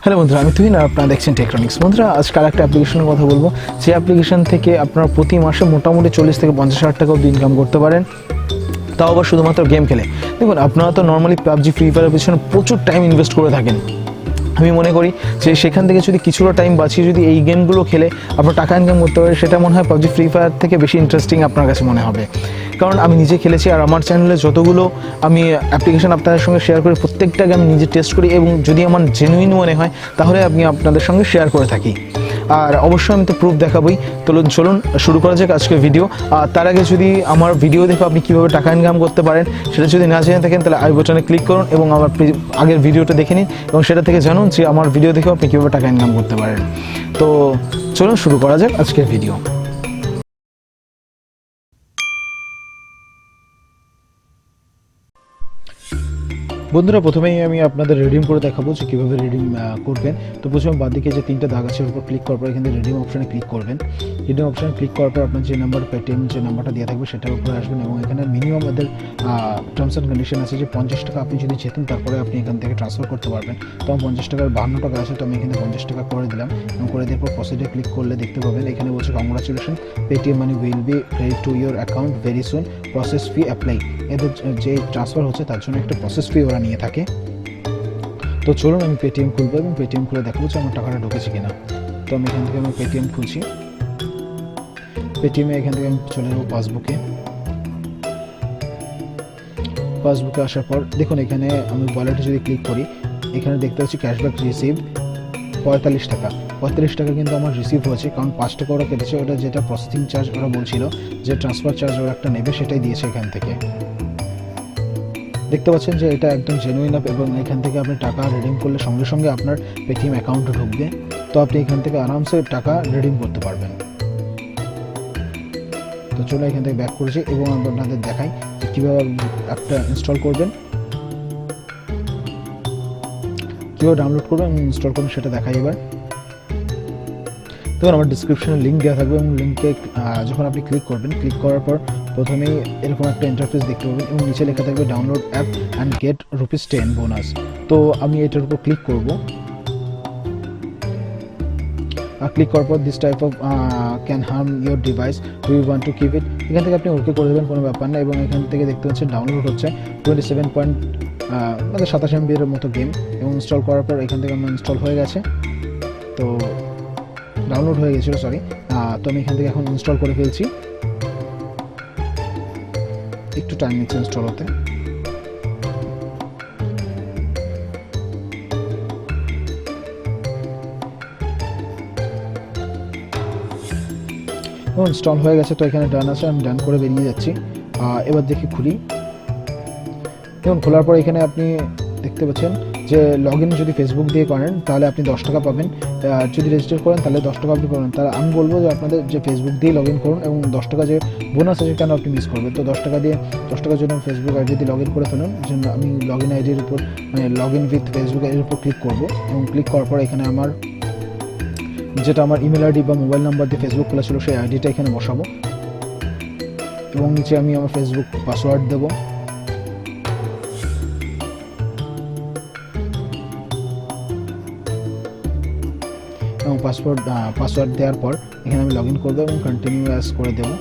Hello বন্ধুরা, আমি তুই না আপনারা দেখছেন টেকট্রনিক্স। বন্ধুরা, আজকে আরেকটা অ্যাপ্লিকেশনের কথা বলবো, যে অ্যাপ্লিকেশন থেকে আপনারা প্রতি মাসে মোটামুটি 40 থেকে 50 হাজার টাকা অবধি ইনকাম করতে পারেন, তাও আবার শুধুমাত্র গেম খেলে। দেখুন, আপনারা তো নর্মালি পাবজি, ফ্রি ফায়ারের পিছনে প্রচুর টাইম ইনভেস্ট করে থাকেন। আমি মনে করি যে সেখান থেকে যদি কিছুটা টাইম বাঁচিয়ে যদি এই গেমগুলো খেলে আপনার টাকা ইনকাম করতে পারে, সেটা মনে হয় পাবজি, ফ্রি ফায়ার থেকে বেশি ইন্টারেস্টিং আপনার কাছে মনে হবে। কারণ আমি নিজে খেলেছি, আর আমার চ্যানেলে যতগুলো আমি অ্যাপ্লিকেশন আপনাদের সঙ্গে শেয়ার করি, প্রত্যেকটাকে আমি নিজে টেস্ট করি, এবং যদি আমার জেনুইন মনে হয় তাহলে আমি আপনাদের সঙ্গে শেয়ার করে থাকি। আর অবশ্যই আমি তো প্রুফ দেখাবই। তো চলুন শুরু করা যাক আজকের ভিডিও। আর তার আগে যদি আমার ভিডিও দেখে আপনি কীভাবে টাকা ইনকাম করতে পারেন সেটা যদি না জেনে থাকেন, তাহলে আই বাটনে ক্লিক করুন এবং আমার আগের ভিডিওটা দেখে নিন, এবং সেটা থেকে জানুন যে আমার ভিডিও দেখেও আপনি কীভাবে টাকা ইনকাম করতে পারেন। তো চলুন শুরু করা যাক আজকের ভিডিও। বন্ধুরা, প্রথমেই আমি আপনাদের রিডিম করে দেখাবো যে কীভাবে রিডিম করবেন। তো প্রথমে বাঁদিকে যে তিনটা দাগ আছে ওর উপর ক্লিক করার পর এখানে রিডিম অপশানে ক্লিক করবেন। রিডিম অপশানে ক্লিক করার পর আপনার যে নাম্বার, পেটিএম যে নাম্বারটা দেওয়া থাকবে সেটার উপরে আসবেন, এবং এখানে মিনিমাম আমাদের টার্মস অ্যান্ড কন্ডিশন আছে যে 50 টাকা আপনি যদি জেতেন তারপরে আপনি এখান থেকে ট্রান্সফার করতে পারবেন। তো আমার 50 টাকার 52 টাকা আছে, তো আমি এখানে 50 টাকা করে দিলাম, এবং করে দেওয়ার পর প্রসিডে ক্লিক করলে দেখতে পাবেন এখানে বলছে congratulation, Paytm money will be credit to your account very soon, process fee apply. এদের যে ট্রান্সফার হচ্ছে তার জন্য একটা প্রসেস ফি ওরা নিয়ে থাকে। তো চলুন আমি পেটিএম খুলবো এবং পেটিএম খুলে দেখাবো যে আমার টাকাটা ঢুকেছে কিনা। তো আমি এখান থেকে আমার পেটিএম খুলছি। পেটিএমে এখান থেকে আমি চলে যাবো পাসবুকে। পাসবুকে আসার পর দেখুন এখানে আমি ওয়ালেটে যদি ক্লিক করি, এখানে দেখতে পাচ্ছি ক্যাশব্যাক রিসিভ 45 টাকা। 45 টাকা কিন্তু আমার রিসিভ হয়েছে, কারণ 5 টাকা ওরা কেটেছে, ওটা যেটা প্রসেসিং চার্জ ওরা বলছিল যে ট্রান্সফার চার্জ ওরা একটা নেবে, সেটাই দিয়েছে এখান থেকে। দেখতে পাচ্ছেন যে এটা একদম জেনুইন অ্যাপ, এবং এখান থেকে আপনি টাকা রিডিম করলে সঙ্গে সঙ্গে আপনার পেটিএম অ্যাকাউন্টে ঢুকবে। তো আপনি এখান থেকে আরামসে টাকা রিডিম করতে পারবেন। তো চলো এখান থেকে ব্যাক করেছি, এবং আপনাদের দেখাই যে কীভাবে অ্যাপটা ইনস্টল করবেন, কীভাবে ডাউনলোড করবেন এবং ইনস্টল করবেন সেটা দেখাই এবার। তখন আমার ডিসক্রিপশনে লিঙ্ক দেওয়া থাকবে, এবং লিঙ্কে যখন আপনি ক্লিক করবেন, ক্লিক করার পর প্রথমেই এরকম একটা ইন্টারফেস দেখতে পাবেন, এবং নিচে লেখা থাকবে download app and get ₹10 bonus. তো আমি এটার উপর ক্লিক করব। ক্লিক করার পর this type of can harm your device, do you want to keep it. এখান থেকে আপনি ওকে করে দেবেন, কোনো ব্যাপার না। এবং এখান থেকে দেখতে পাচ্ছেন ডাউনলোড হচ্ছে 27 MB এর মতো গেম, এবং ইনস্টল করার পর এখান থেকে আমার ইনস্টল হয়ে গেছে। তো ডাউনলোড হয়ে গেছিলো, সরি। তো আমি এখান থেকে এখন ইনস্টল করে ফেলছি। একটু টাইম নিচ্ছে ইনস্টল হতে। ইনস্টল হয়ে গেছে, তো এখানে ডান আছে, আমি ডান করে বেরিয়ে যাচ্ছি। এবার দেখি খুলি। এবং খোলার পর এখানে আপনি দেখতে পাচ্ছেন যে লগ ইন যদি ফেসবুক দিয়ে করেন তাহলে আপনি 10 টাকা পাবেন, যদি রেজিস্টার করেন তাহলে 10 টাকা আপনি পাবেন। তাহলে আমি বলবো যে আপনাদের যে ফেসবুক দিয়ে লগ ইন করুন, এবং 10 টাকা যে বোনাস আছে কেন আপনি মিস করবেন। তো 10 টাকার জন্য ফেসবুক আইডি দিয়ে লগ ইন করে ফেলুন। জন্য আমি লগ ইন আইডির উপর, মানে লগ ইন উইথ ফেসবুক আইডির উপর ক্লিক করব, এবং ক্লিক করার পর এখানে আমার যেটা আমার ইমেল আইডি বা মোবাইল নাম্বার দিয়ে ফেসবুক খোলা ছিল সেই আইডিটা এখানে বসাবো, এবং নিচে আমি আমার ফেসবুক পাসওয়ার্ড দেবো। এবং পাসওয়ার্ড দেওয়ার পর এখানে আমি লগ ইন করবো এবং কন্টিনিউ অ্যাজ করে দেবো।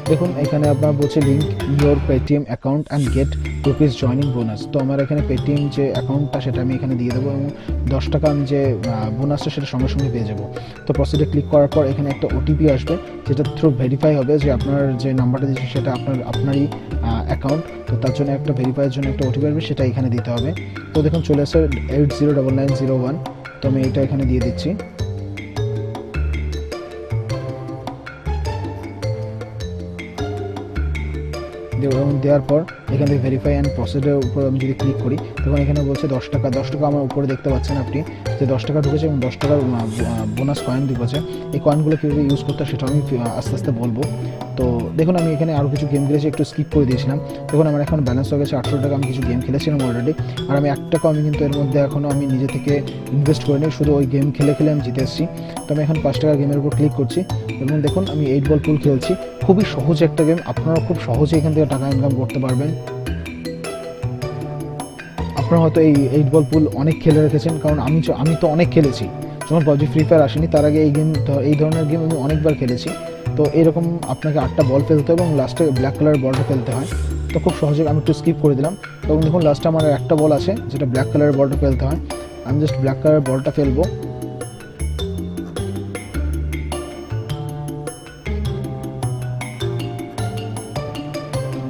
দেখুন এখানে আপনার বলছে link your Paytm account and get rupees joining bonus. তো আমার এখানে পেটিএম যে অ্যাকাউন্টটা সেটা আমি এখানে দিয়ে দেবো, এবং 10 টাকা আমি যে বোনাসটা সেটা সঙ্গে সঙ্গে পেয়ে যাবো। তো প্রসিডে ক্লিক করার পর এখানে একটা ওটিপি আসবে, যেটা থ্রু ভেরিফাই হবে যে আপনার যে নাম্বারটা দিয়েছে সেটা আপনারই অ্যাকাউন্ট। তো তার জন্য একটা ভেরিফাইয়ের জন্য একটা ওটিপি আসবে, সেটা এখানে দিতে হবে। তো দেখুন চলে আসে 809901। তো আমি এটা এখানে দিয়ে দিচ্ছি। দেওয়ার পর এখান থেকে ভেরিফাই অ্যান্ড প্রসিডের উপর আমি যদি ক্লিক করি, তখন এখানে বলছে 10 টাকা আমার উপরে দেখতে পাচ্ছেন আপনি যে 10 টাকা ঢুকেছে, এবং 10 টাকার বোনাস কয়েন ঢুকেছে। এই কয়েনগুলো কীভাবে ইউজ করতে হয় সেটা আমি আস্তে আস্তে বলবো। তো দেখুন আমি এখানে আরও কিছু গেম খেলেছি, একটু স্কিপ করে দিয়েছিলাম। দেখুন আমার এখন ব্যালেন্স হয়ে গেছে 800 টাকা। আমি কিছু গেম খেলেছিলাম অলরেডি, আর আমি 1 টাকা আমি কিন্তু এর মধ্যে এখনও আমি নিজে থেকে ইনভেস্ট করিনি, শুধু ওই গেম খেলে আমি জিতে এসেছি। তো আমি এখন 5 টাকার গেমের উপর ক্লিক করছি, এবং দেখুন আমি 8 বল পুল খেলছি। খুবই সহজ একটা গেম, আপনারা খুব সহজে এখান থেকে টাকা ইনকাম করতে পারবেন। আপনারা হয়তো এই 8 বল পুল অনেক খেলে রেখেছেন, কারণ আমি তো অনেক খেলেছি। যখন PUBG ফ্রি ফায়ার আসেনি তার আগে এই ধরনের গেম আমি অনেকবার খেলেছি। তো এরকম আপনাকে 8টা বল ফেলতে হয় এবং লাস্টে ব্ল্যাক কালারের বলটা ফেলতে হয়। তো খুব সহজে আমি একটু স্কিপ করে দিলাম এবং দেখুন লাস্টে আমার একটা বল আছে যেটা ব্ল্যাক কালারের বলটা ফেলতে হয়। আমি জাস্ট ব্ল্যাক কালারের বলটা ফেলবো।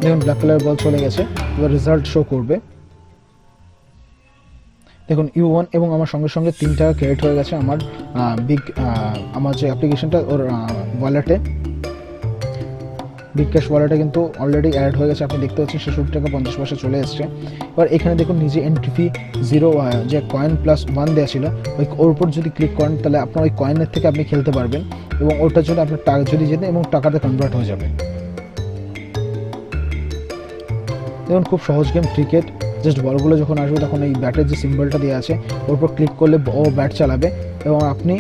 দেখুন ব্ল্যাক কালারের বল চলে গেছে, এবার রেজাল্ট শো করবে। দেখুন U1 এবং আমার সঙ্গে সঙ্গে 3 টাকা ক্রেডিট হয়ে গেছে আমার আমার যে অ্যাপ্লিকেশনটা ওর ওয়ালেটে, বিগ ক্যাশ ওয়ালেটে কিন্তু অলরেডি অ্যাড হয়ে গেছে। আপনি দেখতে পাচ্ছেন 66 টাকা 50 পয়সা চলে এসছে। এবার এখানে দেখুন নিজে এন্ট্রি ফি 0 যে কয়েন +1 দেওয়া ছিল ওর উপর যদি ক্লিক করেন তাহলে আপনার ওই কয়েনের থেকে আপনি খেলতে পারবেন এবং ওটার জন্য আপনার টাকা যদি যেতে এবং টাকাতে কনভার্ট হয়ে যাবে। দেখুন খুব সহজ গেম ক্রিকেট। জাস্ট বলগুলো যখন আসবে তখন এই ব্যাটের যে সিম্বলটা দেওয়া আছে ওর উপর ক্লিক করলে ও ব্যাট চালাবে এবং আপনি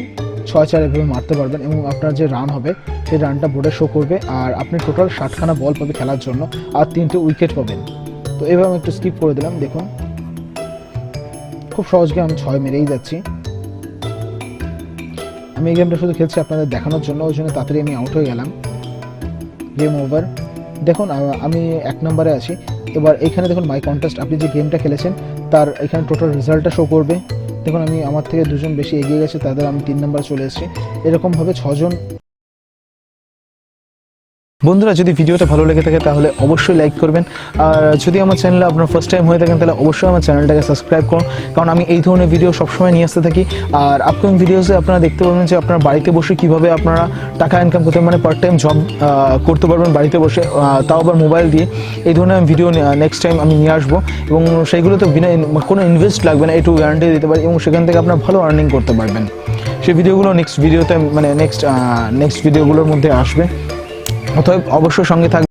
6-4 এভাবে মারতে পারবেন এবং আপনার যে রান হবে সেই রানটা বোর্ডে শো করবে। আর আপনি টোটাল 60খানা বল পাবে খেলার জন্য আর 3টে উইকেট পাবেন। তো এভাবে আমি একটু স্কিপ করে দিলাম। দেখুন খুব সহজ গেম, আমি 6 মেরেই যাচ্ছি। আমি এই গেমটা শুধু খেলছি আপনাদের দেখানোর জন্য, ওই জন্য তাড়াতাড়ি আমি আউট হয়ে গেলাম। Game over. দেখুন আমি 1 নম্বরে আছি। এবার এখানে দেখুন মাই কন্টেস্ট, আপনি যে গেমটা খেলেছেন তার এখানে টোটাল রেজাল্টটা শো করবে। দেখুন আমার থেকে 2 জন বেশি এগিয়ে গেছে, তাদের আমি 3 নম্বরে চলে এসেছি। এরকমভাবে 6 জন। বন্ধুরা যদি ভিডিওটা ভালো লেগে থাকে তাহলে অবশ্যই লাইক করবেন, আর যদি আমার চ্যানেলে আপনার ফার্স্ট টাইম হয়ে থাকেন তাহলে অবশ্যই আমার চ্যানেলটাকে সাবস্ক্রাইব করুন, কারণ আমি এই ধরনের ভিডিও সবসময় নিয়ে আসতে থাকি। আর আপকামিং ভিডিওসে আপনারা দেখতে পাবেন যে আপনার বাড়িতে বসে কীভাবে আপনারা টাকা ইনকাম করতে মানে পার্ট টাইম জব করতে পারবেন বাড়িতে বসে, তাও আবার মোবাইল দিয়ে। এই ধরনের ভিডিও নেক্সট টাইম আমি নিয়ে আসবো এবং সেইগুলোতে বিনা কোনো ইনভেস্ট লাগবে না, এটুকু গ্যারান্টি দিতে পারি, এবং সেখান থেকে আপনারা ভালো আর্নিং করতে পারবেন। সেই ভিডিওগুলো নেক্সট ভিডিওতে মানে নেক্সট ভিডিওগুলোর মধ্যে আসবে। অতএব অবশ্যই সঙ্গে থাকবে।